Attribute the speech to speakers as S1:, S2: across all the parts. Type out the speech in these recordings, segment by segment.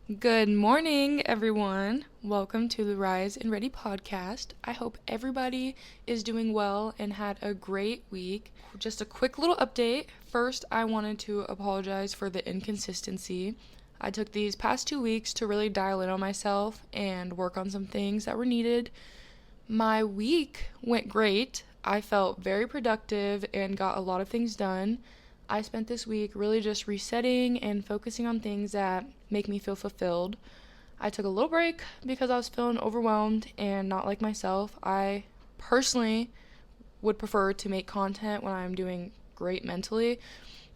S1: Good morning, everyone. Welcome to the Rise and Ready podcast. I hope everybody is doing well and had a great week. Just a quick little update. First, I wanted to apologize for the inconsistency. I took these past 2 weeks to really dial in on myself and work on some things that were needed. My week went great. I felt very productive and got a lot of things done. I spent this week really just resetting and focusing on things that make me feel fulfilled. I took a little break because I was feeling overwhelmed and not like myself. I personally would prefer to make content when I'm doing great mentally.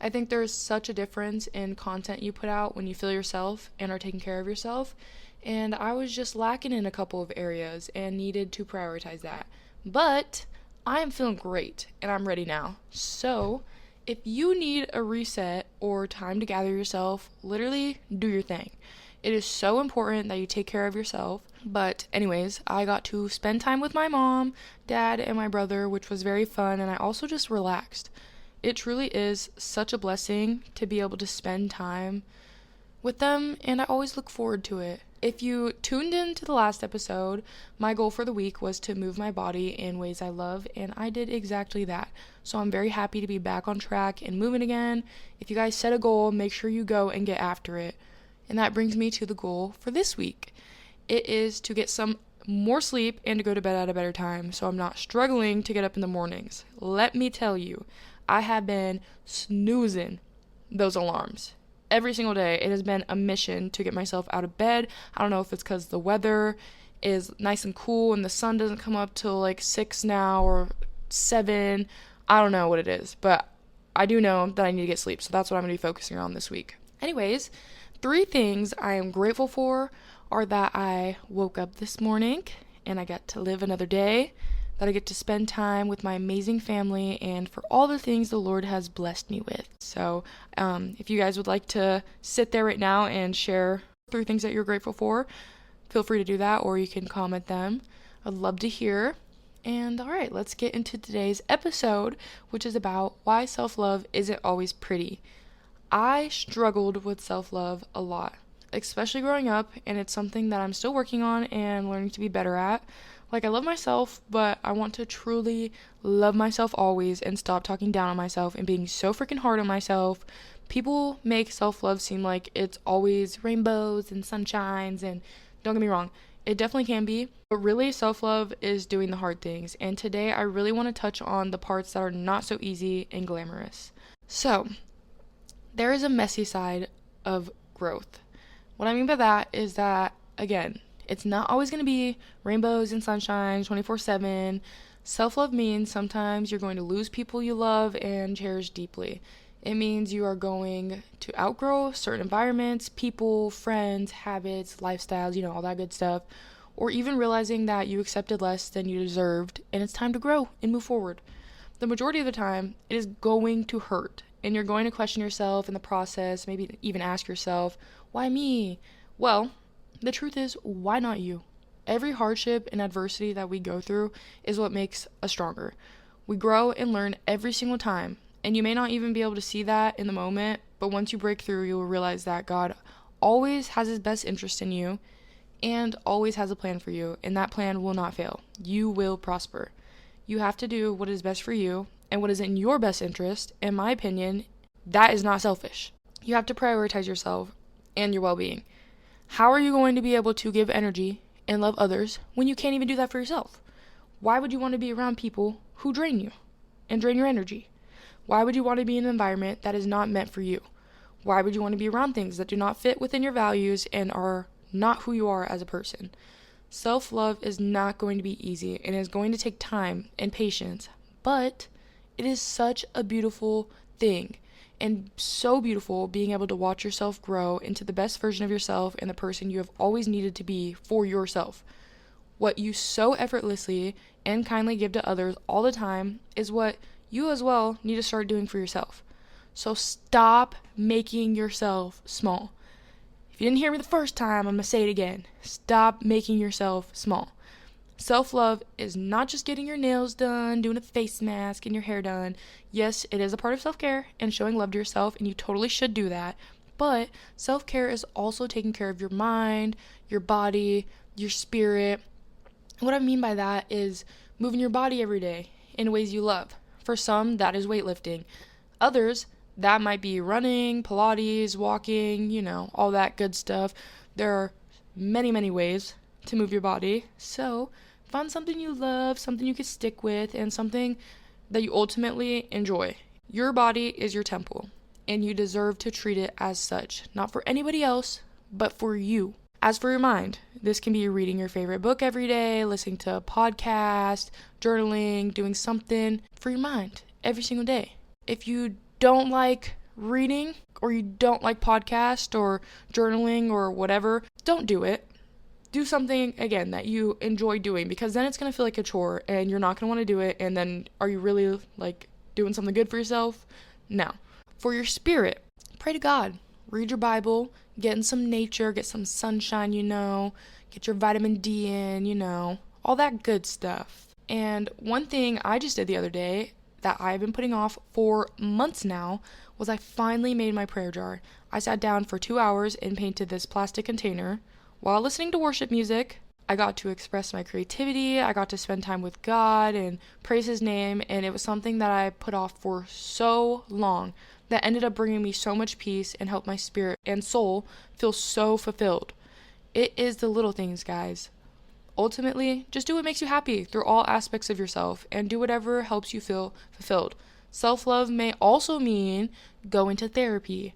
S1: I think there's such a difference in content you put out when you feel yourself and are taking care of yourself. And I was just lacking in a couple of areas and needed to prioritize that. But I am feeling great and I'm ready now. So, if you need a reset or time to gather yourself, literally do your thing. It is so important that you take care of yourself. But anyways, I got to spend time with my mom, dad, and my brother, which was very fun, and I also just relaxed. It truly is such a blessing to be able to spend time with them, and I always look forward to it. If you tuned into the last episode, my goal for the week was to move my body in ways I love, and I did exactly that. So I'm very happy to be back on track and moving again. If you guys set a goal, make sure you go and get after it. And that brings me to the goal for this week. It is to get some more sleep and to go to bed at a better time, so I'm not struggling to get up in the mornings. Let me tell you, I have been snoozing those alarms. Every single day, it has been a mission to get myself out of bed. I don't know if it's because the weather is nice and cool and the sun doesn't come up till like 6 now or 7. I don't know what it is, but I do know that I need to get sleep, so that's what I'm going to be focusing on this week. Anyways, 3 things I am grateful for are that I woke up this morning and I got to live another day, that I get to spend time with my amazing family, and for all the things the Lord has blessed me with. So if you guys would like to sit there right now and share 3 things that you're grateful for, feel free to do that, or you can comment them. I'd love to hear. And alright, let's get into today's episode, which is about why self-love isn't always pretty. I struggled with self-love a lot, especially growing up, and it's something that I'm still working on and learning to be better at. Like, I love myself, but I want to truly love myself always and stop talking down on myself and being so freaking hard on myself. People make self-love seem like it's always rainbows and sunshines, and don't get me wrong, it definitely can be. But really, self-love is doing the hard things. And today, I really want to touch on the parts that are not so easy and glamorous. So, there is a messy side of growth. What I mean by that is that, again, it's not always going to be rainbows and sunshine 24/7. Self-love means sometimes you're going to lose people you love and cherish deeply. It means you are going to outgrow certain environments, people, friends, habits, lifestyles, all that good stuff. Or even realizing that you accepted less than you deserved and it's time to grow and move forward. The majority of the time, it is going to hurt. And you're going to question yourself in the process, maybe even ask yourself, why me? Well, the truth is, why not you? Every hardship and adversity that we go through is what makes us stronger. We grow and learn every single time, and you may not even be able to see that in the moment, but once you break through, you will realize that God always has his best interest in you and always has a plan for you, and that plan will not fail. You will prosper. You have to do what is best for you and what is in your best interest. In my opinion, that is not selfish. You have to prioritize yourself and your well-being. How are you going to be able to give energy and love others when you can't even do that for yourself? Why would you want to be around people who drain you and drain your energy? Why would you want to be in an environment that is not meant for you? Why would you want to be around things that do not fit within your values and are not who you are as a person? Self-love is not going to be easy and is going to take time and patience, but it is such a beautiful thing. And so beautiful being able to watch yourself grow into the best version of yourself and the person you have always needed to be for yourself. What you so effortlessly and kindly give to others all the time is what you as well need to start doing for yourself. So stop making yourself small. If you didn't hear me the first time, I'm going to say it again. Stop making yourself small. Self-love is not just getting your nails done, doing a face mask, and your hair done. Yes, it is a part of self-care and showing love to yourself, and you totally should do that. But self-care is also taking care of your mind, your body, your spirit. What I mean by that is moving your body every day in ways you love. For some, that is weightlifting. Others, that might be running, Pilates, walking, all that good stuff. There are many, many ways to move your body. So find something you love, something you can stick with, and something that you ultimately enjoy. Your body is your temple, and you deserve to treat it as such. Not for anybody else, but for you. As for your mind, this can be reading your favorite book every day, listening to a podcast, journaling, doing something for your mind every single day. If you don't like reading, or you don't like podcast or journaling or whatever, don't do it. Do something, again, that you enjoy doing, because then it's going to feel like a chore and you're not going to want to do it. And then are you really doing something good for yourself? No. For your spirit, pray to God. Read your Bible, get in some nature, get some sunshine, get your vitamin D in, all that good stuff. And one thing I just did the other day that I've been putting off for months now was I finally made my prayer jar. I sat down for 2 hours and painted this plastic container. While listening to worship music, I got to express my creativity, I got to spend time with God and praise His name, and it was something that I put off for so long that ended up bringing me so much peace and helped my spirit and soul feel so fulfilled. It is the little things, guys. Ultimately, just do what makes you happy through all aspects of yourself, and do whatever helps you feel fulfilled. Self-love may also mean going to therapy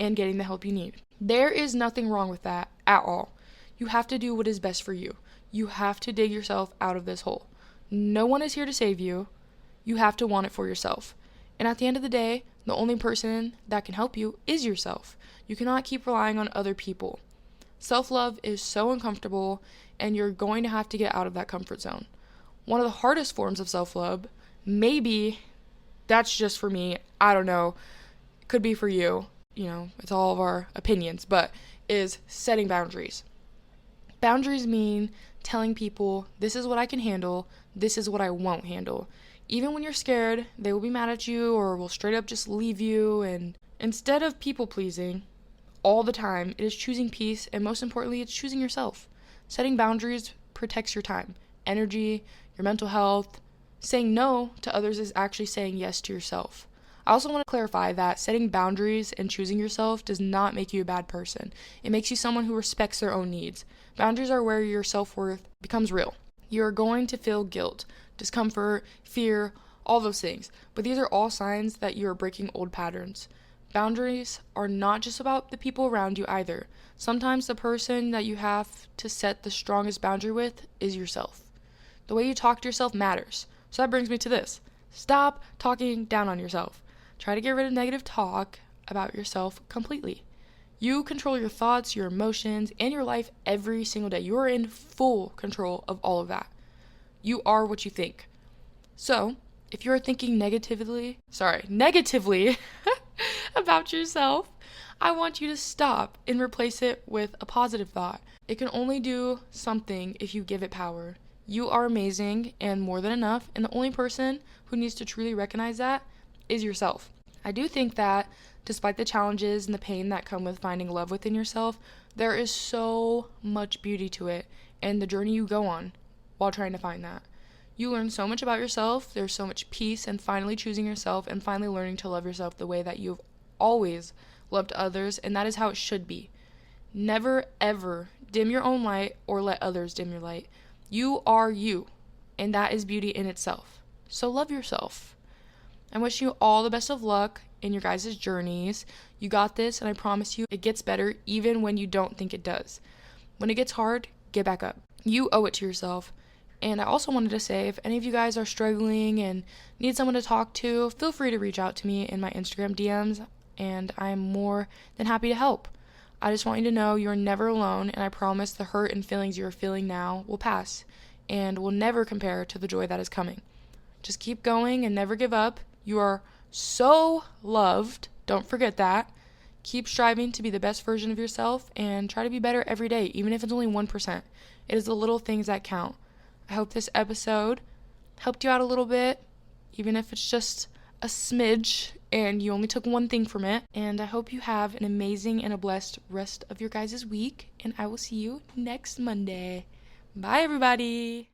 S1: and getting the help you need. There is nothing wrong with that at all. You have to do what is best for you. You have to dig yourself out of this hole. No one is here to save you. You have to want it for yourself. And at the end of the day, the only person that can help you is yourself. You cannot keep relying on other people. Self-love is so uncomfortable, and you're going to have to get out of that comfort zone. One of the hardest forms of self-love, maybe that's just for me, I don't know, could be for you, it's all of our opinions, but is setting boundaries. Boundaries mean telling people, this is what I can handle, this is what I won't handle. Even when you're scared, they will be mad at you or will straight up just leave you. And instead of people pleasing all the time, it is choosing peace, and most importantly, it's choosing yourself. Setting boundaries protects your time, energy, your mental health. Saying no to others is actually saying yes to yourself. I also want to clarify that setting boundaries and choosing yourself does not make you a bad person. It makes you someone who respects their own needs. Boundaries are where your self-worth becomes real. You're going to feel guilt, discomfort, fear, all those things. But these are all signs that you are breaking old patterns. Boundaries are not just about the people around you either. Sometimes the person that you have to set the strongest boundary with is yourself. The way you talk to yourself matters. So that brings me to this. Stop talking down on yourself. Try to get rid of negative talk about yourself completely. You control your thoughts, your emotions, and your life every single day. You are in full control of all of that. You are what you think. So, if you're thinking negatively about yourself, I want you to stop and replace it with a positive thought. It can only do something if you give it power. You are amazing and more than enough, and the only person who needs to truly recognize that is yourself. I do think that despite the challenges and the pain that come with finding love within yourself, there is so much beauty to it and the journey you go on while trying to find that. You learn so much about yourself, there's so much peace in finally choosing yourself and finally learning to love yourself the way that you've always loved others, and that is how it should be. Never ever dim your own light or let others dim your light. You are you, and that is beauty in itself. So love yourself. I wish you all the best of luck in your guys' journeys. You got this, and I promise you it gets better even when you don't think it does. When it gets hard, get back up. You owe it to yourself. And I also wanted to say, if any of you guys are struggling and need someone to talk to, feel free to reach out to me in my Instagram DMs, and I'm more than happy to help. I just want you to know you're never alone, and I promise the hurt and feelings you're feeling now will pass and will never compare to the joy that is coming. Just keep going and never give up. You are so loved. Don't forget that. Keep striving to be the best version of yourself and try to be better every day, even if it's only 1%. It is the little things that count. I hope this episode helped you out a little bit, even if it's just a smidge and you only took one thing from it. And I hope you have an amazing and a blessed rest of your guys' week. And I will see you next Monday. Bye, everybody.